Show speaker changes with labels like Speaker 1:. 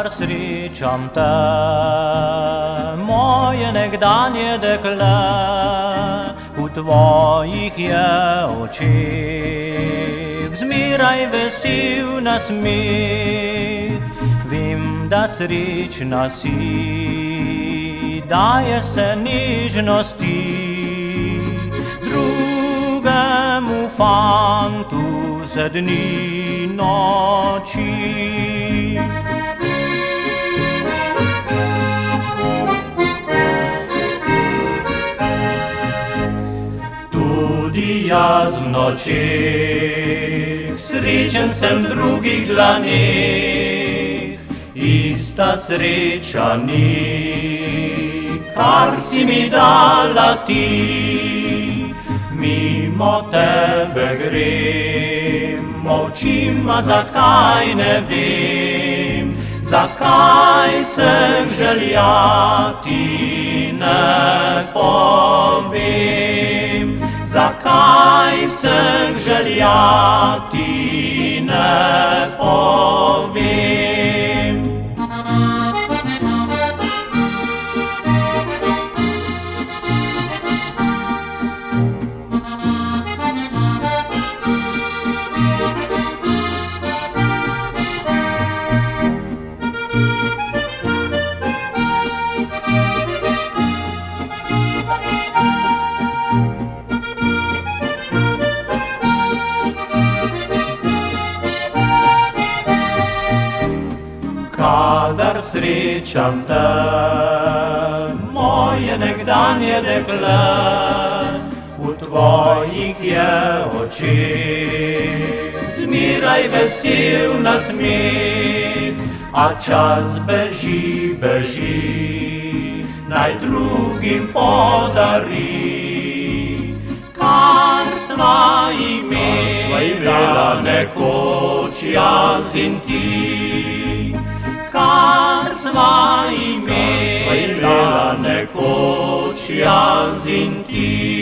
Speaker 1: srećam te, moje nekdanje dekle, v tvojih je očeh zmeraj vesel nasmeh. Vem, da srečna si, daje se nežnosti drugemu fantu za dni noči. Tudi jaz v nočeh srečen sem drugih dlaneh, ista sreča ni, kar si mi dala ti. Mimo tebe grem, molčim, a zakaj ne vem, zakaj vseh želja ti ne povem, zakaj vseh želja ti ne povem. Kadar srečam te, moje nekdanje dekle, v tvojih je očeh zmeraj vesel nasmeh, a čas beži, beži, naj drugim podari, kar sva imela nekoč jaz in ti. Kar sva imela nekoč jaz in ti.